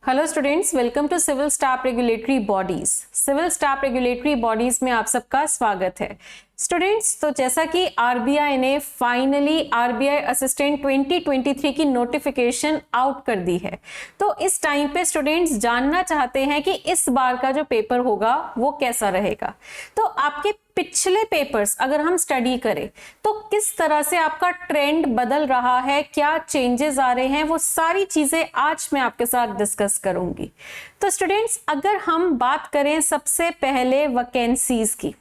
Hello students, welcome to civil staff regulatory bodies. Civil staff regulatory bodies में आप सबका स्वागत है। स्टूडेंट्स, तो जैसा कि आरबीआई ने फाइनली आरबीआई असिस्टेंट 2023 की नोटिफिकेशन आउट कर दी है, तो इस टाइम पे स्टूडेंट्स जानना चाहते हैं कि इस बार का जो पेपर होगा वो कैसा रहेगा। तो आपके पिछले पेपर्स अगर हम स्टडी करें तो किस तरह से आपका ट्रेंड बदल रहा है, क्या चेंजेस आ रहे हैं, वो सारी चीजें आज मैं आपके साथ डिस्कस करूंगी। तो स्टूडेंट्स, अगर हम बात करें सबसे पहले वैकेंसीज की,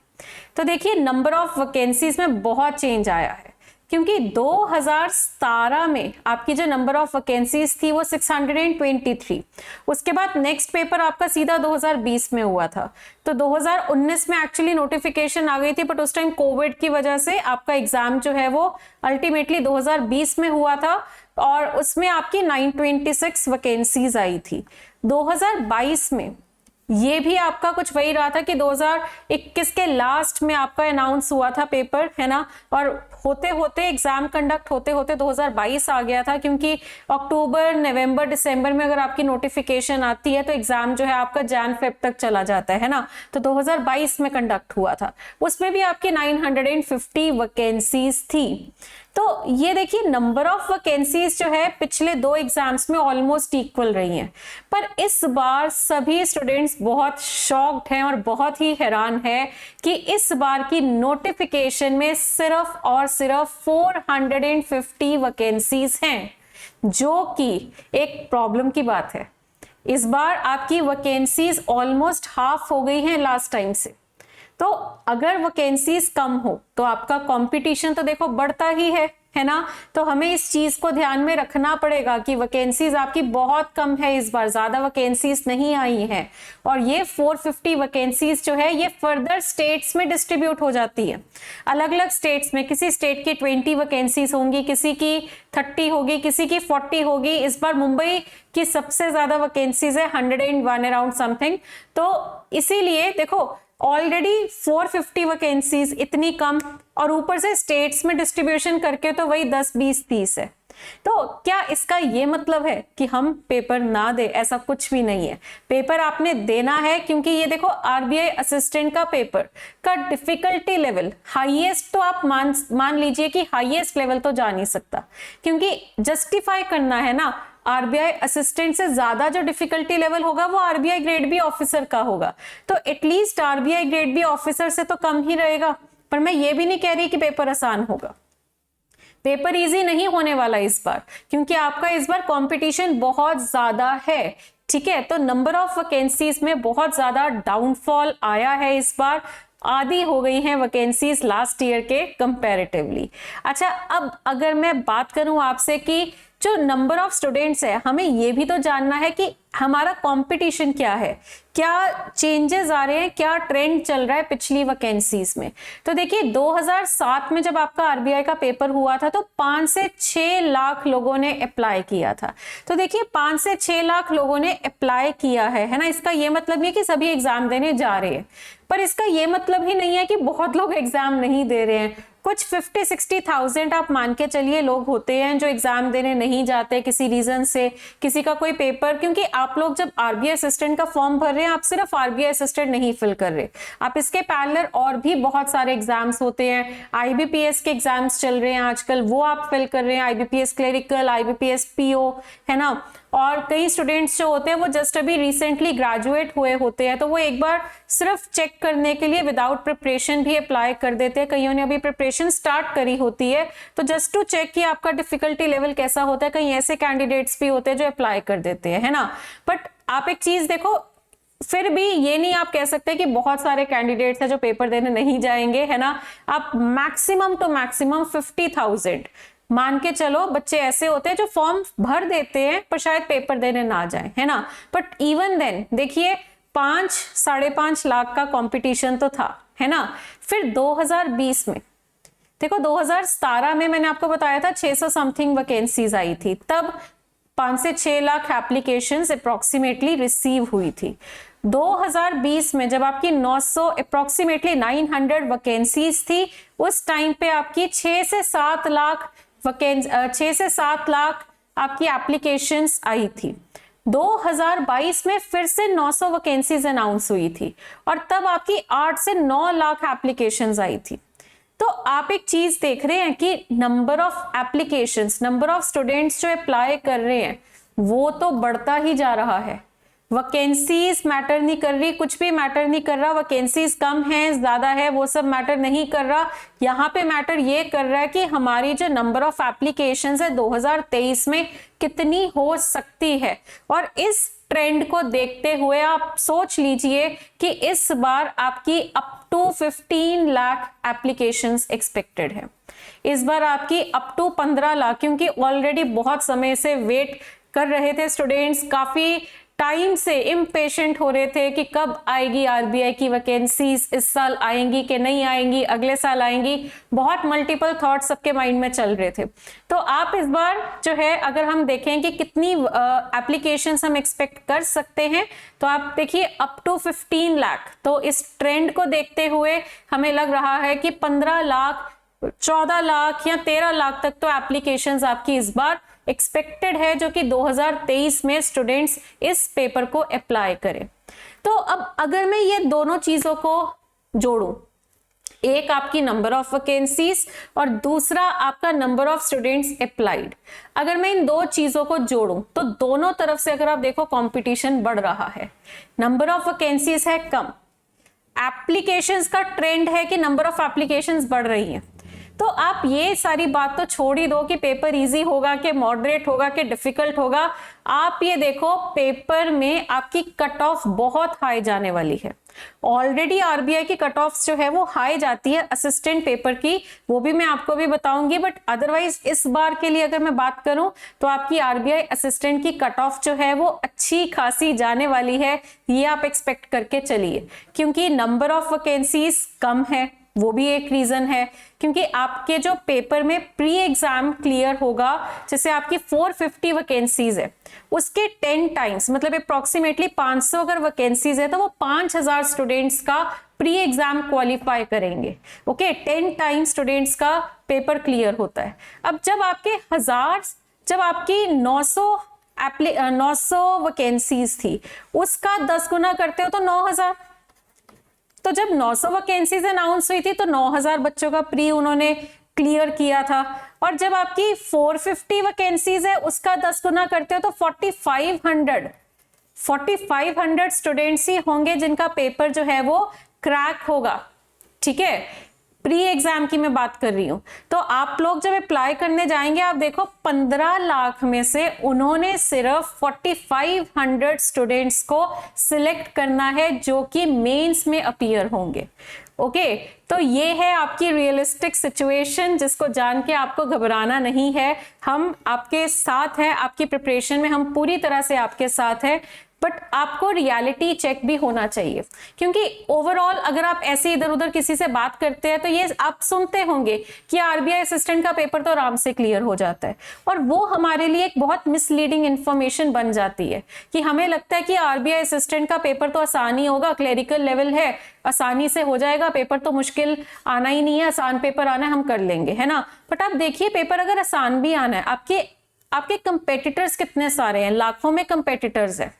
तो देखिए नंबर ऑफ वैकेंसीज में बहुत चेंज आया है, क्योंकि 2017 में आपकी जो नंबर ऑफ वैकेंसीज थी वो 623, उसके बाद नेक्स्ट पेपर आपका सीधा 2020 में हुआ था। तो 2019 में एक्चुअली नोटिफिकेशन आ गई थी, बट उस टाइम कोविड की वजह से आपका एग्जाम जो है वो अल्टीमेटली 2020 में हुआ था और उसमें आपकी 926 वैकेंसीज आई थी। 2022 में ये भी आपका कुछ वही रहा था कि 2021 के लास्ट में आपका अनाउंस हुआ था पेपर, है ना, और होते होते एग्जाम कंडक्ट होते होते 2022 आ गया था, क्योंकि अक्टूबर नवंबर दिसंबर में अगर आपकी नोटिफिकेशन आती है तो एग्जाम जो है आपका जैन फेब तक चला जाता है ना। तो 2022 में कंडक्ट हुआ था, उसमें भी आपकी 950 वैकेंसीज थी। तो ये देखिए नंबर ऑफ वैकेंसीज जो है पिछले दो एग्जाम्स में ऑलमोस्ट इक्वल रही हैं, पर इस बार सभी स्टूडेंट्स बहुत शॉक्ड हैं और बहुत ही हैरान है कि इस बार की नोटिफिकेशन में सिर्फ और सिर्फ 450 वैकेंसीज हैं, जो कि एक प्रॉब्लम की बात है। इस बार आपकी वैकेंसीज ऑलमोस्ट हाफ हो गई हैं लास्ट टाइम से। तो अगर वैकेंसीज कम हो तो आपका कंपटीशन तो देखो बढ़ता ही है ना। तो हमें इस चीज को ध्यान में रखना पड़ेगा कि वैकेंसीज आपकी बहुत कम है, इस बार ज्यादा वैकेंसीज नहीं आई हैं, और ये 450 वैकेंसीज जो है ये फर्दर स्टेट्स में डिस्ट्रीब्यूट हो जाती है। अलग अलग स्टेट्स में किसी स्टेट की 20 वैकेंसीज होंगी, किसी की 30 होगी, किसी की 40 होगी। इस बार मुंबई की सबसे ज्यादा वैकेंसीज है, 101 अराउंड समथिंग। तो इसीलिए देखो ऑलरेडी 450 वैकेंसीज इतनी कम, और ऊपर से स्टेट्स में डिस्ट्रीब्यूशन करके तो वही 10, 20, 30 है। तो क्या इसका ये मतलब है कि हम पेपर ना दे? ऐसा कुछ भी नहीं है। पेपर आपने देना है, क्योंकि ये देखो आरबीआई असिस्टेंट का पेपर का डिफिकल्टी लेवल हाईएस्ट तो आप मान लीजिए कि हाईएस्ट लेवल तो जा नहीं सकता, क्योंकि जस्टिफाई करना है ना। आरबीआई असिस्टेंट से ज्यादा जो डिफिकल्टी लेवल होगा वो आरबीआई ग्रेड बी ऑफिसर का होगा, तो at least RBI grade B officer से तो कम ही रहेगा। पर मैं ये भी नहीं कह रही कि पेपर आसान होगा, पेपर इजी नहीं होने वाला इस बार, क्योंकि आपका इस बार कंपटीशन बहुत ज्यादा है। ठीक है, तो नंबर ऑफ वैकेंसीज में बहुत ज्यादा डाउनफॉल आया है इस बार, आधी हो गई हैं वैकेंसीज लास्ट ईयर के कंपैरेटिवली। अच्छा, अब अगर मैं बात करूं आपसे कि जो नंबर ऑफ स्टूडेंट्स है, हमें ये भी तो जानना है कि हमारा कंपटीशन क्या है, क्या चेंजेस आ रहे हैं, क्या ट्रेंड चल रहा है पिछली वैकेंसीज में। तो देखिए 2007 में जब आपका आरबीआई का पेपर हुआ था तो 5 से 6 लाख लोगों ने अप्लाई किया था। तो देखिए 5 से 6 लाख लोगों ने अप्लाई किया है ना। इसका ये मतलब नहीं कि सभी एग्जाम देने जा रहे हैं, पर इसका ये मतलब ही नहीं है कि बहुत लोग एग्जाम नहीं दे रहे हैं। कुछ 50-60,000 आप मान के चलिए लोग होते हैं जो एग्जाम देने नहीं जाते किसी रीजन से, किसी का कोई पेपर, क्योंकि आप लोग जब आरबीआई असिस्टेंट का फॉर्म भर रहे हैं, आप सिर्फ आरबीआई असिस्टेंट नहीं फिल कर रहे, आप इसके पैरेलल और भी बहुत सारे एग्जाम्स होते हैं। आईबीपीएस के एग्जाम्स चल रहे हैं आजकल, वो आप फिल कर रहे हैं, आईबीपीएस क्लरिकल, आईबीपीएस पीओ, है ना। और कई स्टूडेंट्स जो होते हैं वो जस्ट अभी रिसेंटली ग्रेजुएट हुए होते हैं, तो वो एक बार सिर्फ चेक करने के लिए विदाउट प्रिपरेशन भी अप्लाई कर देते हैं। कईयों ने अभी प्रिपरेशन स्टार्ट करी होती है, तो जस्ट टू चेक कि आपका डिफिकल्टी लेवल कैसा होता है। कई ऐसे कैंडिडेट्स भी होते हैं जो अप्लाई कर देते हैं, है ना। बट आप एक चीज देखो, फिर भी ये नहीं आप कह सकते कि बहुत सारे कैंडिडेट्स हैं जो पेपर देने नहीं जाएंगे, है ना। आप मैक्सिमम टू मैक्सिमम 50,000 मान के चलो बच्चे ऐसे होते हैं जो फॉर्म भर देते हैं पर शायद पेपर देने ना जाए, है ना। बट इवन देन देखिए 5-5.5 लाख का कंपटीशन तो था, है ना। फिर 2020 में देखो, 2017 में मैंने आपको बताया था 600 समथिंग वैकेंसीज आई थी, तब 5 से 6 लाख एप्लीकेशंस अप्रोक्सीमेटली रिसीव हुई थी। 2020 में जब आपकी 900 अप्रोक्सीमेटली 900 वैकेंसीज थी, उस टाइम पे आपकी 6 से 7 लाख आपकी एप्लीकेशंस आई थी। 2022 में फिर से 900 वैकेंसीज अनाउंस हुई थी और तब आपकी 8 से 9 लाख एप्लीकेशंस आई थी। तो आप एक चीज देख रहे हैं कि number of applications, number of students जो अप्लाई कर रहे हैं वो तो बढ़ता ही जा रहा है। वैकेंसीज मैटर नहीं कर रही, कुछ भी मैटर नहीं कर रहा, वैकेंसीज कम है ज्यादा है वो सब मैटर नहीं कर रहा। यहाँ पे मैटर ये कर रहा है कि हमारी जो नंबर ऑफ एप्लीकेशंस है 2023 में कितनी हो सकती है। और इस ट्रेंड को देखते हुए आप सोच लीजिए कि इस बार आपकी up to 15 lakh applications expected है। इस बार आपकी अप टू 15 लाख, क्योंकि ऑलरेडी बहुत समय से वेट कर रहे थे स्टूडेंट्स, काफी टाइम से इम्पेशेंट हो रहे थे कि कब आएगी आरबीआई की वैकेंसीज, इस साल आएंगी कि नहीं आएंगी, अगले साल आएंगी, बहुत मल्टीपल थॉट्स सबके माइंड में चल रहे थे। तो आप इस बार जो है अगर हम देखें कि कितनी एप्लीकेशंस हम एक्सपेक्ट कर सकते हैं, तो आप देखिए अप टू 15 लाख। तो इस ट्रेंड को देखते हुए हमें लग रहा है कि 15 लाख, 14 लाख या 13 लाख तक तो एप्लीकेशंस आपकी इस बार एक्सपेक्टेड है, जो कि 2023 में स्टूडेंट्स इस पेपर को अप्लाई करें। तो अब अगर मैं ये दोनों चीजों को जोड़ूं, एक आपकी नंबर ऑफ वैकेंसीज और दूसरा आपका नंबर ऑफ स्टूडेंट्स अप्लाइड, अगर मैं इन दो चीजों को जोड़ूं तो दोनों तरफ से अगर आप देखो कंपटीशन बढ़ रहा है। नंबर ऑफ वैकेंसीज है कम, एप्लीकेशंस का ट्रेंड है कि नंबर ऑफ एप्लीकेशंस बढ़ रही हैं। तो आप ये सारी बात तो छोड़ ही दो कि पेपर इजी होगा कि मॉडरेट होगा कि डिफिकल्ट होगा। आप ये देखो पेपर में आपकी कट ऑफ बहुत हाई जाने वाली है। ऑलरेडी आरबीआई की कट ऑफ जो है वो हाई जाती है असिस्टेंट पेपर की, वो भी मैं आपको भी बताऊंगी। बट अदरवाइज इस बार के लिए अगर मैं बात करूं तो आपकी आरबीआई असिस्टेंट की कट ऑफ जो है वो अच्छी खासी जाने वाली है, ये आप एक्सपेक्ट करके चलिए। क्योंकि नंबर ऑफ वैकेंसीज कम है, वो भी एक रीजन है, क्योंकि आपके जो पेपर में प्री एग्जाम क्लियर होगा, जैसे आपकी 450 वैकेंसीज है उसके 10 टाइम्स, मतलब अप्रोक्सीमेटली 500 अगर वैकेंसीज है तो वो 5000 स्टूडेंट्स का प्री एग्जाम क्वालिफाई करेंगे। ओके, 10 टाइम्स स्टूडेंट्स का पेपर क्लियर होता है। अब जब आपकी 900 वैकेंसीज थी उसका 10 गुना करते हो तो 9000। तो जब 900 वैकेंसीज अनाउंस हुई थी तो 9000 बच्चों का प्री उन्होंने क्लियर किया था। और जब आपकी 450 वैकेंसीज है उसका 10 गुना करते हो तो 4500 स्टूडेंट्स ही होंगे जिनका पेपर जो है वो क्रैक होगा। ठीक है, प्री एग्जाम की मैं बात कर रही हूं। तो आप लोग जब अप्लाई करने जाएंगे आप देखो 15 लाख में से उन्होंने सिर्फ 4500 स्टूडेंट्स को सिलेक्ट करना है जो कि मेंस में अपीयर होंगे। ओके, तो ये है आपकी रियलिस्टिक सिचुएशन जिसको जान के आपको घबराना नहीं है। हम आपके साथ हैं, आपकी प्रिपरेशन में हम पूरी तरह से आपके साथ हैं। बट आपको रियलिटी चेक भी होना चाहिए, क्योंकि ओवरऑल अगर आप ऐसे इधर उधर किसी से बात करते हैं तो ये आप सुनते होंगे कि आरबीआई असिस्टेंट का पेपर तो आराम से क्लियर हो जाता है, और वो हमारे लिए एक बहुत मिसलीडिंग इंफॉर्मेशन बन जाती है कि हमें लगता है कि आरबीआई असिस्टेंट का पेपर तो आसान ही होगा, क्लेरिकल लेवल है, आसानी से हो जाएगा, पेपर तो मुश्किल आना ही नहीं है, आसान पेपर आना है, हम कर लेंगे, है ना। बट आप देखिए पेपर अगर आसान भी आना है, आपके कंपेटिटर्स कितने सारे हैं, लाखों में कंपेटिटर्स है,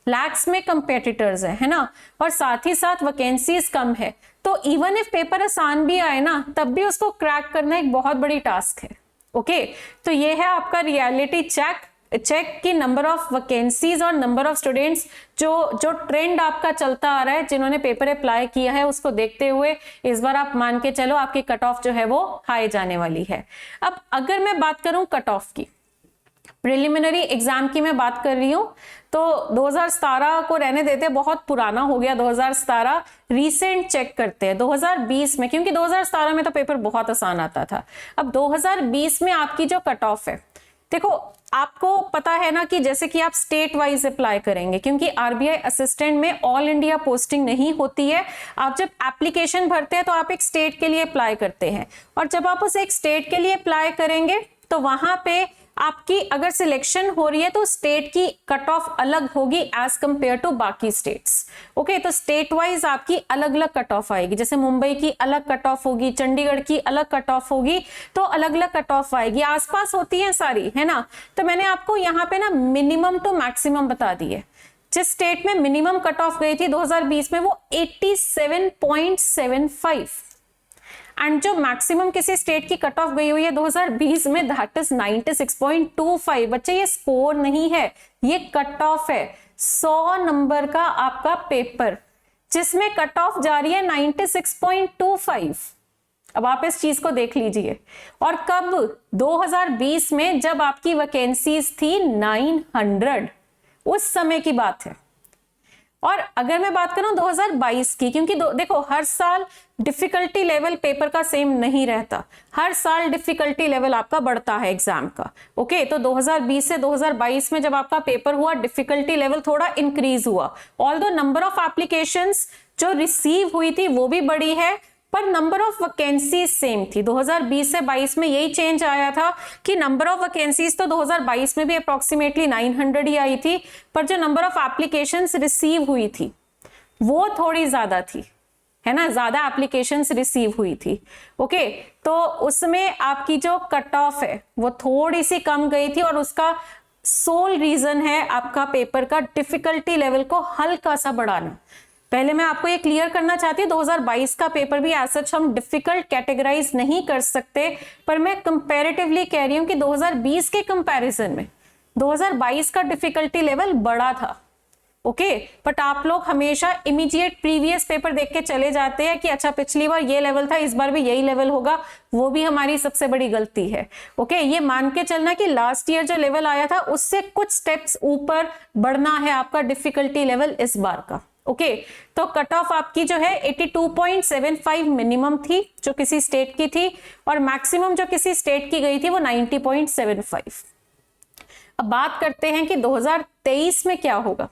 लैक्स में कंपेटिटर्स है ना, और साथ ही साथ वैकेंसीज कम है। तो इवन इफ पेपर आसान भी आए ना तब भी उसको क्रैक करना एक बहुत बड़ी टास्क है। ओके, तो ये है आपका रियलिटी चेक की नंबर ऑफ वैकेंसीज और नंबर ऑफ स्टूडेंट्स, जो ट्रेंड आपका चलता आ रहा है जिन्होंने पेपर अप्लाई किया है उसको देखते हुए इस बार आप मान के चलो आपकी कट ऑफ जो है वो हाई जाने वाली है। अब अगर मैं बात करूं कट ऑफ की, प्रिलिमिनरी एग्जाम की मैं बात कर रही हूं, तो 2017 को रहने देते, बहुत पुराना हो गया 2017, रीसेंट चेक करते हैं 2020 में, क्योंकि 2017 में तो पेपर बहुत आसान आता था। अब 2020 में आपकी जो कट ऑफ है, देखो आपको पता है ना कि जैसे कि आप स्टेट वाइज अप्लाई करेंगे, क्योंकि आरबीआई असिस्टेंट में ऑल इंडिया पोस्टिंग नहीं होती है। आप जब एप्लीकेशन भरते हैं तो आप एक स्टेट के लिए अप्लाई करते हैं, और जब आप उस एक स्टेट के लिए अप्लाई करेंगे तो वहां पे आपकी अगर सिलेक्शन हो रही है तो स्टेट की कट ऑफ अलग होगी एज कंपेयर टू बाकी स्टेट्स। ओके, तो स्टेट वाइज आपकी अलग अलग कट ऑफ आएगी, जैसे मुंबई की अलग कट ऑफ होगी, चंडीगढ़ की अलग कट ऑफ होगी, तो अलग अलग कट ऑफ आएगी, आसपास होती है सारी, है ना। तो मैंने आपको यहाँ पे ना मिनिमम टू मैक्सिमम बता दी है। जिस स्टेट में मिनिमम कट ऑफ गई थी 2020 में वो 87.75, एंड जो मैक्सिमम किसी स्टेट की कट ऑफ गई हुई है 2020 में दैट इज 96.25। बच्चे ये स्कोर नहीं है, ये कट ऑफ है। 100 नंबर का आपका पेपर जिसमें कट ऑफ जा रही है 96.25। अब आप इस चीज को देख लीजिए। और कब? 2020 में, जब आपकी वैकेंसीज थी 900, उस समय की बात है। और अगर मैं बात करूं 2022 की, क्योंकि देखो हर साल डिफिकल्टी लेवल पेपर का सेम नहीं रहता, हर साल डिफिकल्टी लेवल आपका बढ़ता है एग्जाम का। ओके, तो 2020 से 2022 में जब आपका पेपर हुआ डिफिकल्टी लेवल थोड़ा इंक्रीज हुआ। ऑल्दो नंबर ऑफ एप्लीकेशंस जो रिसीव हुई थी वो भी बढ़ी है, पर नंबर ऑफ वैकेंसीज सेम थी। 2020 से 22 में यही चेंज आया था कि नंबर ऑफ वैकेंसीज तो 2022 में भी अप्रोक्सीमेटली 900 ही आई थी, पर जो नंबर ऑफ एप्लीकेशंस रिसीव हुई थी वो थोड़ी ज्यादा थी, है ना, ज्यादा एप्लीकेशंस रिसीव हुई थी। ओके, तो उसमें आपकी जो कट ऑफ है वो थोड़ी सी कम गई थी, और उसका सोल रीजन है आपका पेपर का डिफिकल्टी लेवल को हल्का सा बढ़ाना। पहले मैं आपको ये क्लियर करना चाहती हूँ, 2022 का पेपर भी एज सच हम डिफिकल्ट कैटेगराइज नहीं कर सकते, पर मैं कंपैरेटिवली कह रही हूँ कि 2020 के कंपैरिजन में 2022 का डिफिकल्टी लेवल बड़ा था। ओके, बट आप लोग हमेशा इमीडिएट प्रीवियस पेपर देख के चले जाते हैं कि अच्छा पिछली बार ये लेवल था, इस बार भी यही लेवल होगा। वो भी हमारी सबसे बड़ी गलती है। ओके, ये मान के चलना कि लास्ट ईयर जो लेवल आया था उससे कुछ स्टेप्स ऊपर बढ़ना है आपका डिफिकल्टी लेवल इस बार का। ओके, तो कट ऑफ आपकी जो है 82.75 मिनिमम थी जो किसी स्टेट की थी, और मैक्सिमम जो किसी स्टेट की गई थी वो 90.75। अब बात करते हैं कि 2023 में क्या होगा।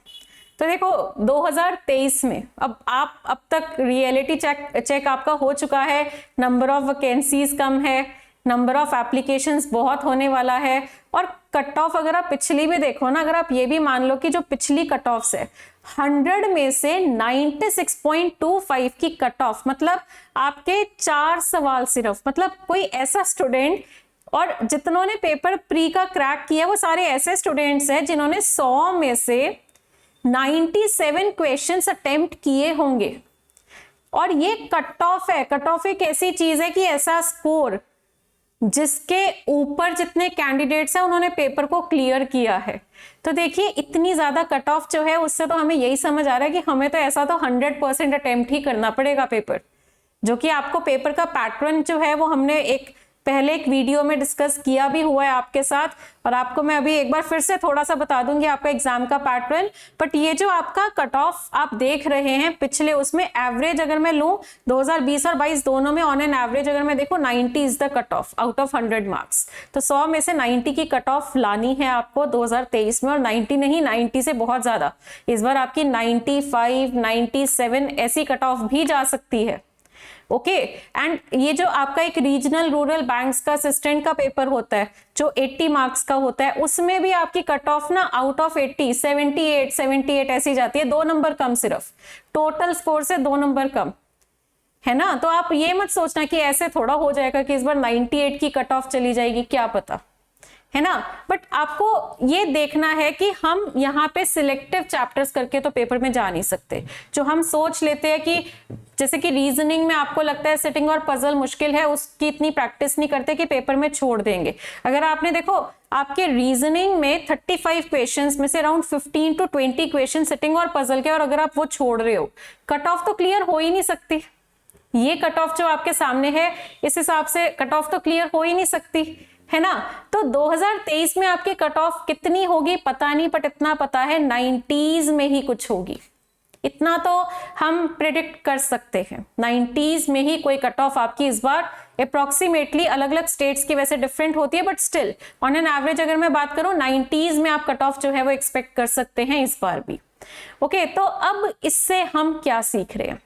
तो देखो 2023 में अब तक रियलिटी चेक आपका हो चुका है, नंबर ऑफ वैकेंसीज कम है, नंबर ऑफ एप्लीकेशंस बहुत होने वाला है, और कट ऑफ अगर आप पिछली भी देखो ना, अगर आप ये भी मान लो कि जो पिछली कट ऑफ है 100 में से 96.25 की कट ऑफ, मतलब आपके 4 सवाल सिर्फ, मतलब कोई ऐसा स्टूडेंट, और जितनों ने पेपर प्री का क्रैक किया वो सारे ऐसे स्टूडेंट्स हैं जिन्होंने 100 में से 97 क्वेश्चंस अटेम्प्ट किए होंगे। और ये कट ऑफ है। कट ऑफ एक ऐसी चीज है कि ऐसा स्कोर जिसके ऊपर जितने कैंडिडेट्स हैं उन्होंने पेपर को क्लियर किया है। तो देखिए इतनी ज्यादा कट ऑफ जो है उससे तो हमें यही समझ आ रहा है कि हमें तो ऐसा तो 100% अटेम्प्ट ही करना पड़ेगा पेपर, जो कि आपको पेपर का पैटर्न जो है वो हमने पहले एक वीडियो में डिस्कस किया भी हुआ है आपके साथ, और आपको मैं अभी एक बार फिर से थोड़ा सा बता दूंगी आपका एग्जाम का पैटर्न। बट ये जो आपका कट ऑफ आप देख रहे हैं पिछले, उसमें एवरेज अगर मैं लूं 2020 और 22 दोनों में ऑन एन एवरेज अगर मैं देखो 90 is the cut off out of 100 marks. तो 100 में से 90 की कट ऑफ लानी है आपको 2023 में, और 90 नहीं, 90 से बहुत ज्यादा, इस बार आपकी 95, 97 ऐसी कट ऑफ भी जा सकती है। ओके, एंड ये जो आपका एक रीजनल रूरल बैंक्स का असिस्टेंट का पेपर होता है जो 80 मार्क्स का होता है, उसमें भी आपकी कट ऑफ ना आउट ऑफ 80 78 ऐसी जाती है, 2 नंबर कम, सिर्फ टोटल स्कोर से 2 नंबर कम, है ना। तो आप ये मत सोचना कि ऐसे थोड़ा हो जाएगा कि इस बार 98 की कट ऑफ चली जाएगी, क्या पता, है ना। बट आपको ये देखना है कि हम यहाँ पे सिलेक्टिव चैप्टर्स करके तो पेपर में जा नहीं सकते। जो हम सोच लेते हैं कि जैसे कि रीजनिंग में आपको लगता है सिटिंग और पजल मुश्किल है, उसकी इतनी प्रैक्टिस नहीं करते कि पेपर में छोड़ देंगे। अगर आपने देखो आपके रीजनिंग में 35 क्वेश्चंस में से अराउंड 15 to 20 क्वेश्चन सिटिंग और पजल के, और अगर आप वो छोड़ रहे हो कट ऑफ तो क्लियर हो ही नहीं सकती। ये कट ऑफ जो आपके सामने है इस हिसाब से कट ऑफ तो क्लियर हो ही नहीं सकती, है ना। तो 2023 में आपकी कट ऑफ कितनी होगी पता नहीं, बट इतना पता है 90s में ही कुछ होगी, इतना तो हम प्रेडिक्ट कर सकते हैं। 90s में ही कोई कट ऑफ आपकी इस बार अप्रोक्सीमेटली, अलग अलग स्टेट्स की वैसे डिफरेंट होती है, but still on an average अगर मैं बात करूं 90s में आप कट ऑफ जो है वो एक्सपेक्ट कर सकते हैं इस बार भी। ओके, तो अब इससे हम क्या सीख रहे हैं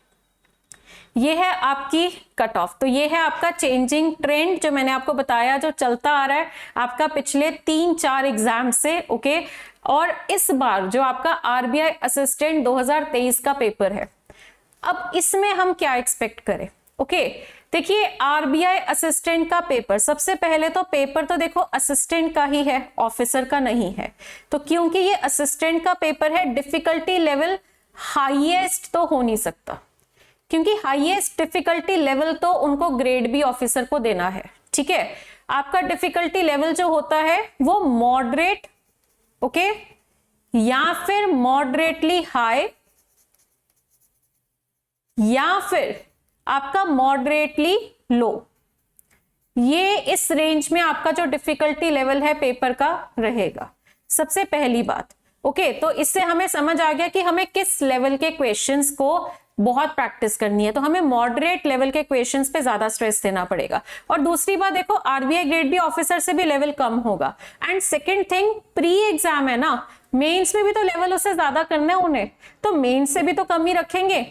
ये है आपकी कट ऑफ। तो ये है आपका चेंजिंग ट्रेंड जो मैंने आपको बताया, जो चलता आ रहा है आपका पिछले 3-4 एग्जाम से। ओके, और इस बार जो आपका आरबीआई असिस्टेंट 2023 का पेपर है, अब इसमें हम क्या एक्सपेक्ट करें। ओके, देखिए आरबीआई असिस्टेंट का पेपर, सबसे पहले तो पेपर तो देखो असिस्टेंट का ही है, ऑफिसर का नहीं है। तो क्योंकि ये असिस्टेंट का पेपर है, डिफिकल्टी लेवल हाईएस्ट तो हो नहीं सकता, क्योंकि हाईएस्ट डिफिकल्टी लेवल तो उनको ग्रेड बी ऑफिसर को देना है। ठीक है, आपका डिफिकल्टी लेवल जो होता है वो मॉडरेट, ओके, या फिर मॉडरेटली हाई, या फिर आपका मॉडरेटली लो। ये इस रेंज में आपका जो डिफिकल्टी लेवल है पेपर का रहेगा, सबसे पहली बात। ओके, तो इससे हमें समझ आ गया कि हमें किस लेवल के क्वेश्चंस को बहुत प्रैक्टिस करनी है। तो हमें मॉडरेट लेवल के क्वेश्चंस पे ज्यादा स्ट्रेस देना पड़ेगा। और दूसरी बात देखो, आरबीआई ग्रेड बी ऑफिसर से भी लेवल कम होगा। And second thing, pre exam है ना, मेंस में भी तो लेवल उससे ज्यादा करना है उन्हें, तो मेंस से भी तो कम ही रखेंगे।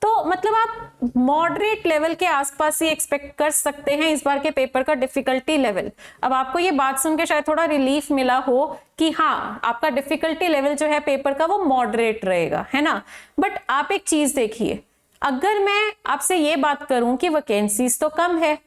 तो मतलब आप मॉडरेट लेवल के आसपास ही एक्सपेक्ट कर सकते हैं इस बार के पेपर का डिफिकल्टी लेवल। अब आपको ये बात सुन के शायद थोड़ा रिलीफ मिला हो कि हाँ, आपका डिफिकल्टी लेवल जो है पेपर का वो मॉडरेट रहेगा, है ना। बट आप एक चीज देखिए, अगर मैं आपसे ये बात करूं कि वैकेंसीज तो कम है,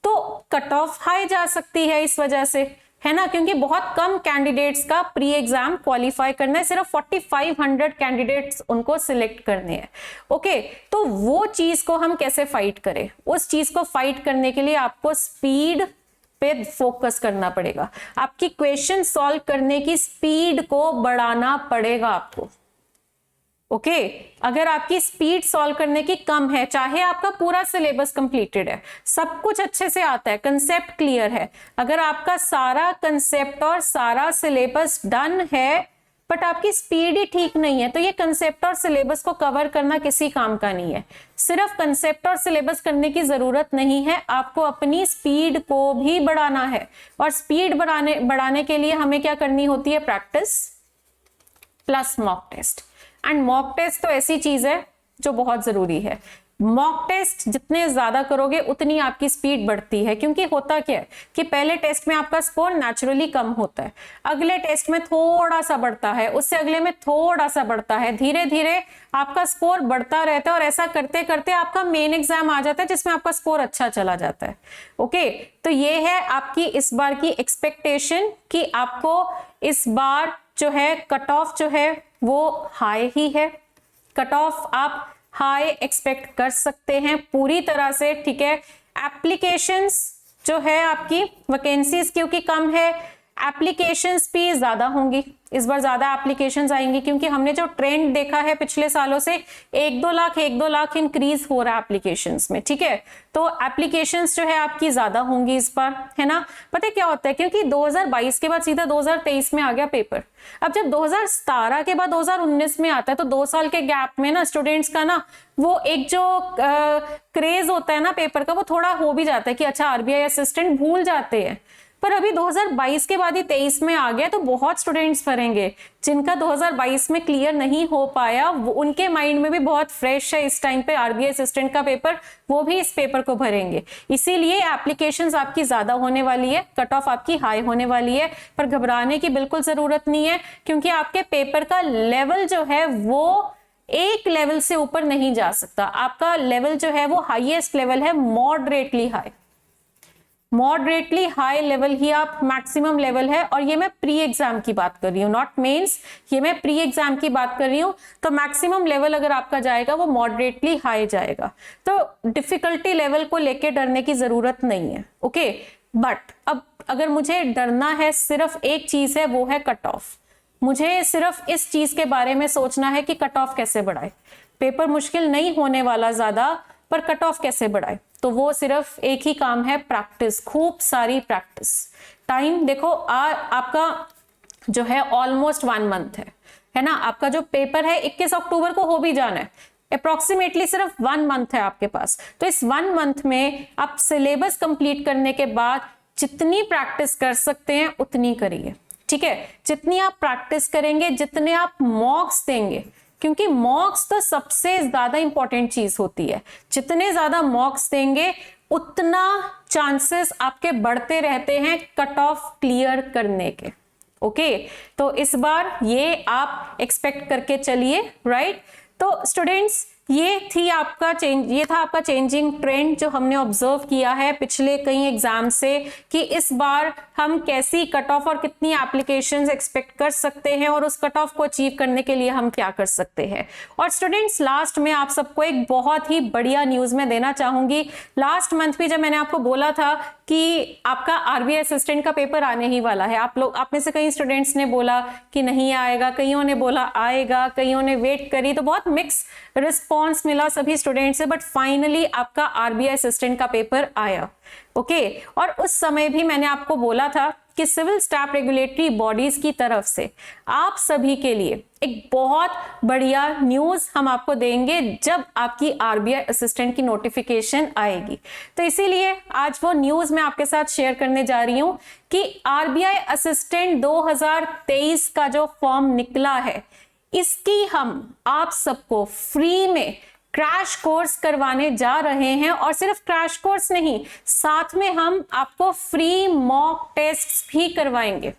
तो कट ऑफ हाई जा सकती है इस वजह से, है ना, क्योंकि बहुत कम कैंडिडेट्स का प्री एग्जाम क्वालिफाई करना है, सिर्फ 4500 कैंडिडेट्स उनको सिलेक्ट करने हैं। ओके, तो वो चीज को हम कैसे फाइट करें, उस चीज को फाइट करने के लिए आपको स्पीड पे फोकस करना पड़ेगा। आपकी क्वेश्चन सॉल्व करने की स्पीड को बढ़ाना पड़ेगा आपको। ओके, अगर आपकी स्पीड सॉल्व करने की कम है, चाहे आपका पूरा सिलेबस कंप्लीटेड है, सब कुछ अच्छे से आता है, कंसेप्ट क्लियर है, अगर आपका सारा कंसेप्ट और सारा सिलेबस डन है बट आपकी स्पीड ही ठीक नहीं है, तो ये कंसेप्ट और सिलेबस को कवर करना किसी काम का नहीं है। सिर्फ कंसेप्ट और सिलेबस करने की जरूरत नहीं है, आपको अपनी स्पीड को भी बढ़ाना है। और स्पीड बढ़ाने के लिए हमें क्या करनी होती है, practice plus mock test. And mock test तो ऐसी चीज है जो बहुत जरूरी है। मॉक टेस्ट जितने ज्यादा करोगे उतनी आपकी स्पीड बढ़ती है, क्योंकि होता क्या है कि पहले टेस्ट में आपका स्कोर नेचुरली कम होता है, अगले टेस्ट में थोड़ा सा बढ़ता है, उससे अगले में थोड़ा सा बढ़ता है, धीरे धीरे आपका स्कोर बढ़ता रहता है। और ऐसा करते करते आपका मेन एग्जाम आ जाता है जिसमें आपका स्कोर अच्छा चला जाता है। ओके, तो ये है आपकी इस बार की एक्सपेक्टेशन कि आपको इस बार जो है कट ऑफ जो है वो हाई ही है। कट ऑफ आप हाई एक्सपेक्ट कर सकते हैं पूरी तरह से। ठीक है, एप्लीकेशंस जो है आपकी, वैकेंसीज क्योंकि कम है, एप्लीकेशंस भी ज्यादा होंगी, इस बार ज्यादा एप्लीकेशंस आएंगी, क्योंकि हमने जो ट्रेंड देखा है पिछले सालों से 1-2 लाख इंक्रीज हो रहा है एप्लीकेशंस में। ठीक है, तो एप्लीकेशंस जो है आपकी ज्यादा होंगी इस बार, है ना। पता है क्या होता है, क्योंकि 2022 के बाद सीधा 2023 में आ गया पेपर। अब जब 2017 के बाद 2019 में आता है, तो 2 साल के गैप में ना स्टूडेंट्स का ना वो एक जो क्रेज होता है ना पेपर का, वो थोड़ा हो भी जाता है कि अच्छा आरबीआई असिस्टेंट भूल जाते हैं। पर अभी 2022 के बाद ही 23 में आ गया, तो बहुत स्टूडेंट्स भरेंगे जिनका 2022 में क्लियर नहीं हो पाया, उनके माइंड में भी बहुत फ्रेश है इस टाइम पे आरबीआई असिस्टेंट का पेपर, वो भी इस पेपर को भरेंगे। इसीलिए एप्लीकेशंस आपकी ज्यादा होने वाली है, कट ऑफ आपकी हाई होने वाली है। पर घबराने की बिल्कुल जरूरत नहीं है, क्योंकि आपके पेपर का लेवल जो है वो एक लेवल से ऊपर नहीं जा सकता। आपका लेवल जो है वो हाईएस्ट लेवल है, moderately high. Moderately high level ही आप मैक्सिमम लेवल है। और ये मैं प्री एग्जाम की बात कर रही हूँ, नॉट मेंस, ये मैं प्री एग्जाम की बात कर रही हूँ। तो मैक्सिमम लेवल अगर आपका जाएगा वो मॉडरेटली हाई जाएगा, तो डिफिकल्टी लेवल को लेके डरने की जरूरत नहीं है। ओके, बट अब अगर मुझे डरना है, सिर्फ एक चीज है, वो है कट ऑफ। मुझे सिर्फ इस चीज के बारे में सोचना है कि कट ऑफ कैसे बढ़ाए। पेपर मुश्किल नहीं होने वाला ज्यादा, पर कट ऑफ कैसे बढ़ाए, तो वो सिर्फ एक ही काम है, प्रैक्टिस, खूब सारी प्रैक्टिस। टाइम देखो, आपका जो है ऑलमोस्ट 1 मंथ है ना। आपका जो पेपर है 21 अक्टूबर को हो भी जाना है, अप्रोक्सीमेटली सिर्फ 1 मंथ है आपके पास। तो इस 1 मंथ में आप सिलेबस कंप्लीट करने के बाद जितनी प्रैक्टिस कर सकते हैं उतनी करिए। ठीक है, जितनी आप प्रैक्टिस करेंगे, जितने आप मॉक्स देंगे, क्योंकि मॉक्स तो सबसे ज्यादा इंपॉर्टेंट चीज होती है। जितने ज्यादा मॉक्स देंगे उतना चांसेस आपके बढ़ते रहते हैं कट ऑफ क्लियर करने के। ओके, तो इस बार ये आप एक्सपेक्ट करके चलिए, राइट। तो स्टूडेंट्स ये था आपका चेंजिंग ट्रेंड जो हमने ऑब्जर्व किया है पिछले कई एग्जाम से, कि इस बार हम कैसी कट ऑफ और कितनी एप्लीकेशंस एक्सपेक्ट कर सकते हैं और उस कट ऑफ को अचीव करने के लिए हम क्या कर सकते हैं। और स्टूडेंट्स लास्ट में आप सबको एक बहुत ही बढ़िया न्यूज मैं देना चाहूंगी। लास्ट मंथ भी जब मैंने आपको बोला था कि आपका आरबीआई असिस्टेंट का पेपर आने ही वाला है, आप में से कई स्टूडेंट्स ने बोला कि नहीं आएगा, कईयों ने बोला आएगा, कईयों ने वेट करी, तो बहुत मिक्स रिस्पॉन्स मिला सभी स्टूडेंट से, बट फाइनली आपका आरबीआई असिस्टेंट का पेपर आया। ओके, और उस समय भी मैंने आपको बोला था कि सिविल स्टाफ रेगुलेटरी बॉडीज की तरफ से आप सभी के लिए एक बहुत बढ़िया न्यूज हम आपको देंगे जब आपकी आरबीआई असिस्टेंट की नोटिफिकेशन आएगी। तो इसीलिए आज वो न्यूज मैं आपके साथ शेयर करने जा रही हूं कि आरबीआई असिस्टेंट 2023 का जो फॉर्म निकला है, इसकी हम आप सबको फ्री में क्रैश कोर्स करवाने जा रहे हैं। और सिर्फ क्रैश कोर्स नहीं, साथ में हम आपको फ्री मॉक टेस्ट भी करवाएंगे।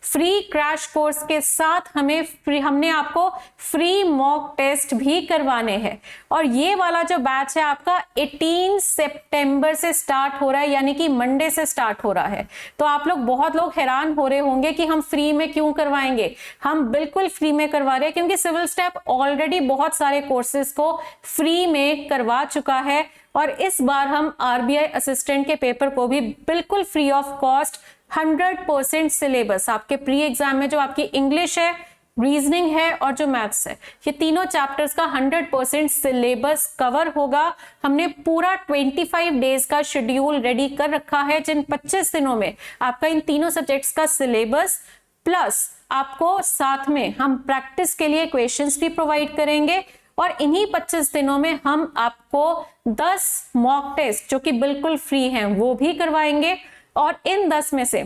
फ्री क्रैश कोर्स के साथ हमने आपको फ्री मॉक टेस्ट भी करवाने हैं। और ये वाला जो बैच है आपका 18 सितंबर से स्टार्ट हो रहा है, यानी कि मंडे से स्टार्ट हो रहा है। तो आप लोग बहुत लोग हैरान हो रहे होंगे कि हम फ्री में क्यों करवाएंगे। हम बिल्कुल फ्री में करवा रहे हैं क्योंकि सिविल स्टाफ ऑलरेडी बहुत सारे कोर्सेज को फ्री में करवा चुका है, और इस बार हम आरबीआई असिस्टेंट के पेपर को भी बिल्कुल फ्री ऑफ कॉस्ट 100% सिलेबस, आपके प्री एग्जाम में जो आपकी इंग्लिश है, रीजनिंग है और जो मैथ्स है, ये तीनों चैप्टर्स का 100% सिलेबस कवर होगा। हमने पूरा 25 डेज का शेड्यूल रेडी कर रखा है, जिन 25 दिनों में आपका इन तीनों सब्जेक्ट्स का सिलेबस प्लस आपको साथ में हम प्रैक्टिस के लिए क्वेश्चंस भी प्रोवाइड करेंगे। और इन्हीं 25 दिनों में हम आपको 10 मॉक टेस्ट जो कि बिल्कुल फ्री हैं वो भी करवाएंगे, और इन 10 में से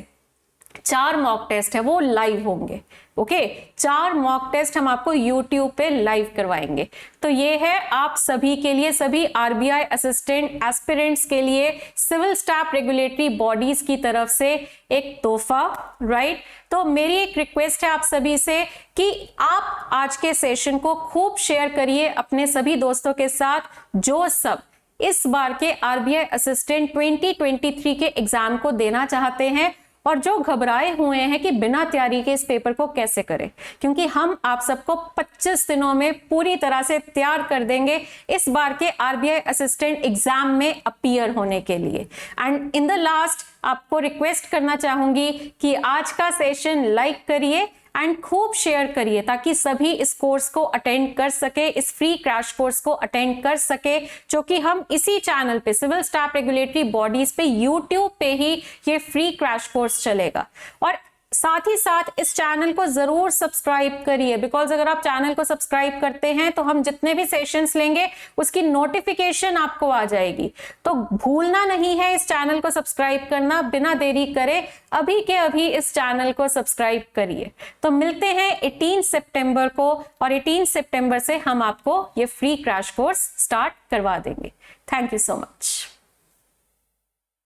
4 मॉक टेस्ट है वो लाइव होंगे। ओके, 4 मॉक टेस्ट हम आपको YouTube पे लाइव करवाएंगे। तो ये है आप सभी के लिए, सभी आरबीआई असिस्टेंट एस्पिरेंट्स के लिए सिविल स्टाफ रेगुलेटरी बॉडीज की तरफ से एक तोहफा, राइट। तो मेरी एक रिक्वेस्ट है आप सभी से कि आप आज के सेशन को खूब शेयर करिए अपने सभी दोस्तों के साथ जो सब इस बार के आरबीआई असिस्टेंट 2023 के एग्जाम को देना चाहते हैं और जो घबराए हुए हैं कि बिना तैयारी के इस पेपर को कैसे करें, क्योंकि हम आप सबको 25 दिनों में पूरी तरह से तैयार कर देंगे इस बार के आरबीआई असिस्टेंट एग्जाम में अपीयर होने के लिए। एंड इन द लास्ट आपको रिक्वेस्ट करना चाहूंगी कि आज का सेशन लाइक करिए एंड खूब शेयर करिए ताकि सभी इस कोर्स को अटेंड कर सके, इस फ्री क्रैश कोर्स को अटेंड कर सके, जो कि हम इसी चैनल पे सिविल स्टाफ रेगुलेटरी बॉडीज पे यूट्यूब पे ही ये फ्री क्रैश कोर्स चलेगा। और साथ ही साथ इस चैनल को जरूर सब्सक्राइब करिए, बिकॉज अगर आप चैनल को सब्सक्राइब करते हैं तो हम जितने भी सेशंस लेंगे उसकी नोटिफिकेशन आपको आ जाएगी। तो भूलना नहीं है इस चैनल को सब्सक्राइब करना, बिना देरी करे अभी के अभी इस चैनल को सब्सक्राइब करिए। तो मिलते हैं 18 सितंबर को, और 18 सितंबर से हम आपको ये फ्री क्रैश कोर्स स्टार्ट करवा देंगे। Thank you so much.